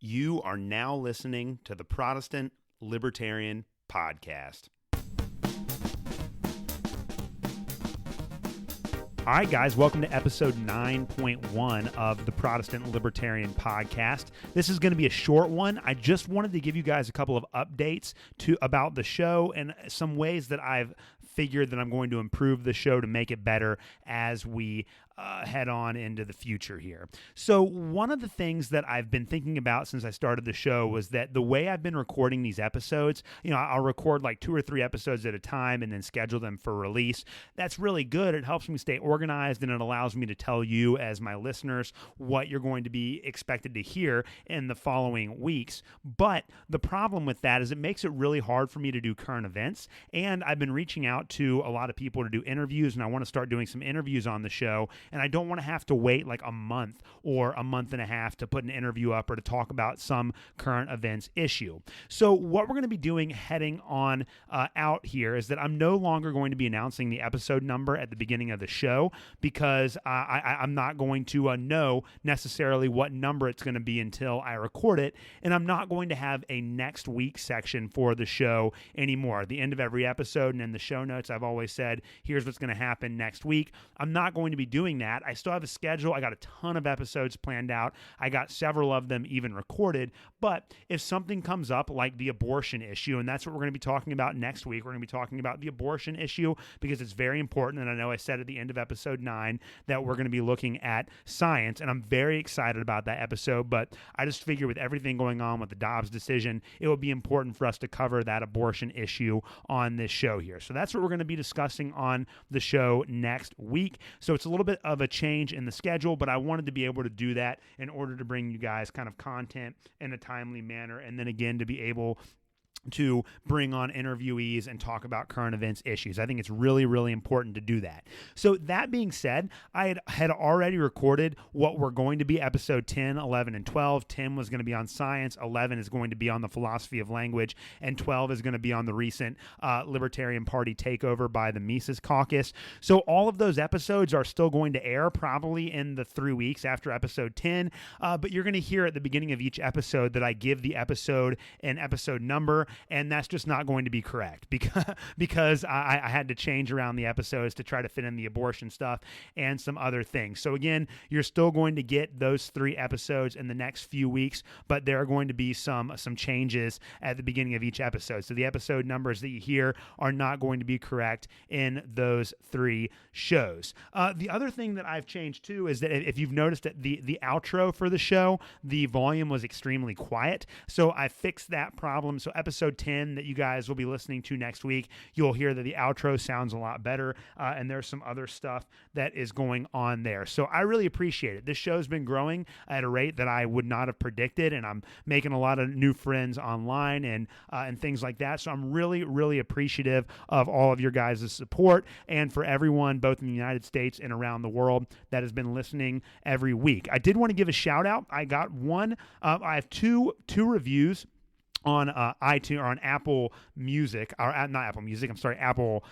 You are now listening to the Protestant Libertarian Podcast. All right, guys, welcome to episode 9.1 of the Protestant Libertarian Podcast. This is going to be a short one. I just wanted to give you guys a couple of updates about the show and some ways that I've figured that I'm going to improve the show to make it better as we head on into the future here. So one of the things that I've been thinking about since I started the show was that the way I've been recording these episodes, I'll record like 2 or 3 episodes at a time and then schedule them for release. That's really good. It helps me stay organized and it allows me to tell you as my listeners what you're going to be expected to hear in the following weeks. But the problem with that is it makes it really hard for me to do current events. And I've been reaching out to a lot of people to do interviews, and I want to start doing some interviews on the show. And I don't want to have to wait like a month or a month and a half to put an interview up or to talk about some current events issue. So what we're going to be doing heading on out here is that I'm no longer going to be announcing the episode number at the beginning of the show because I'm not going to know necessarily what number it's going to be until I record it. And I'm not going to have a next week section for the show anymore. At the end of every episode and in the show notes, I've always said, here's what's going to happen next week. I'm not going to be doing that. I still have a schedule. I got a ton of episodes planned out. I got several of them even recorded. But if something comes up like the abortion issue, and that's what we're going to be talking about next week, we're going to be talking about the abortion issue because it's very important. And I know I said at the end of episode 9 that we're going to be looking at science, and I'm very excited about that episode. But I just figure with everything going on with the Dobbs decision, it would be important for us to cover that abortion issue on this show here. So that's what we're going to be discussing on the show next week. So it's a little bit of a change in the schedule, but I wanted to be able to do that in order to bring you guys kind of content in a timely manner, and then again to be able to bring on interviewees and talk about current events issues. I think it's really, really important to do that. So that being said, I had already recorded what were going to be episode 10, 11, and 12. 10 was going to be on science, 11 is going to be on the philosophy of language, and 12 is going to be on the recent Libertarian Party takeover by the Mises Caucus. So all of those episodes are still going to air probably in the 3 weeks after episode 10, but you're going to hear at the beginning of each episode that I give the episode an episode number, and that's just not going to be correct because I had to change around the episodes to try to fit in the abortion stuff and some other things. So again, you're still going to get those 3 episodes in the next few weeks, but there are going to be some changes at the beginning of each episode. So the episode numbers that you hear are not going to be correct in those 3 shows. The other thing that I've changed too is that if you've noticed that the outro for the show, the volume was extremely quiet. So I fixed that problem. So episode 10 that you guys will be listening to next week, you'll hear that the outro sounds a lot better, and there's some other stuff that is going on there. So I really appreciate it. This show's been growing at a rate that I would not have predicted, and I'm making a lot of new friends online and things like that. So I'm really, really appreciative of all of your guys' support, and for everyone, both in the United States and around the world, that has been listening every week. I did want to give a shout out. I got one. I have two reviews on iTunes or on Apple Music, or not Apple Music, I'm sorry, Apple,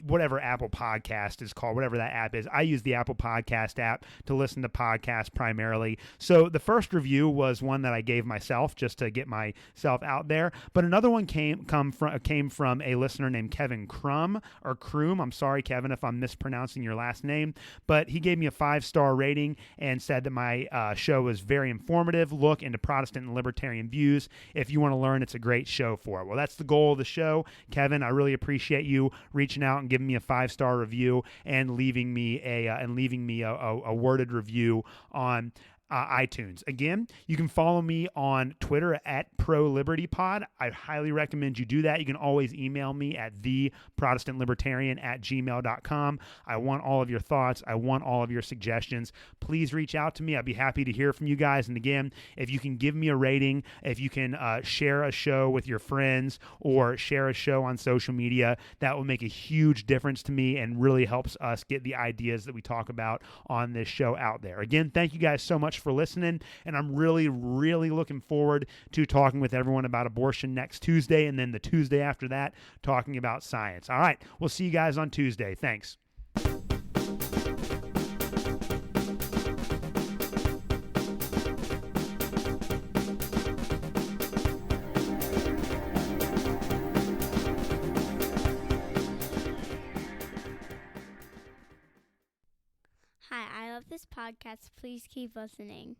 whatever Apple Podcast is called, whatever that app is. I use the Apple Podcast app to listen to podcasts primarily. So the first review was one that I gave myself just to get myself out there. But another one came from a listener named Kevin Kroom. I'm sorry, Kevin, if I'm mispronouncing your last name. But he gave me a 5-star rating and said that my show was very informative. Look into Protestant and libertarian views. If you want to learn, it's a great show for it. Well, that's the goal of the show. Kevin, I really appreciate you reaching out and giving me a 5-star review and leaving me a worded review on iTunes. Again, you can follow me on Twitter at ProLibertyPod. I highly recommend you do that. You can always email me at theprotestantlibertarian@gmail.com. I want all of your thoughts. I want all of your suggestions. Please reach out to me. I'd be happy to hear from you guys. And again, if you can give me a rating, if you can share a show with your friends or share a show on social media, that will make a huge difference to me and really helps us get the ideas that we talk about on this show out there. Again, thank you guys so much for listening, and I'm really, really looking forward to talking with everyone about abortion next Tuesday, and then the Tuesday after that, talking about science. All right, we'll see you guys on Tuesday. Thanks. this podcast, please keep listening.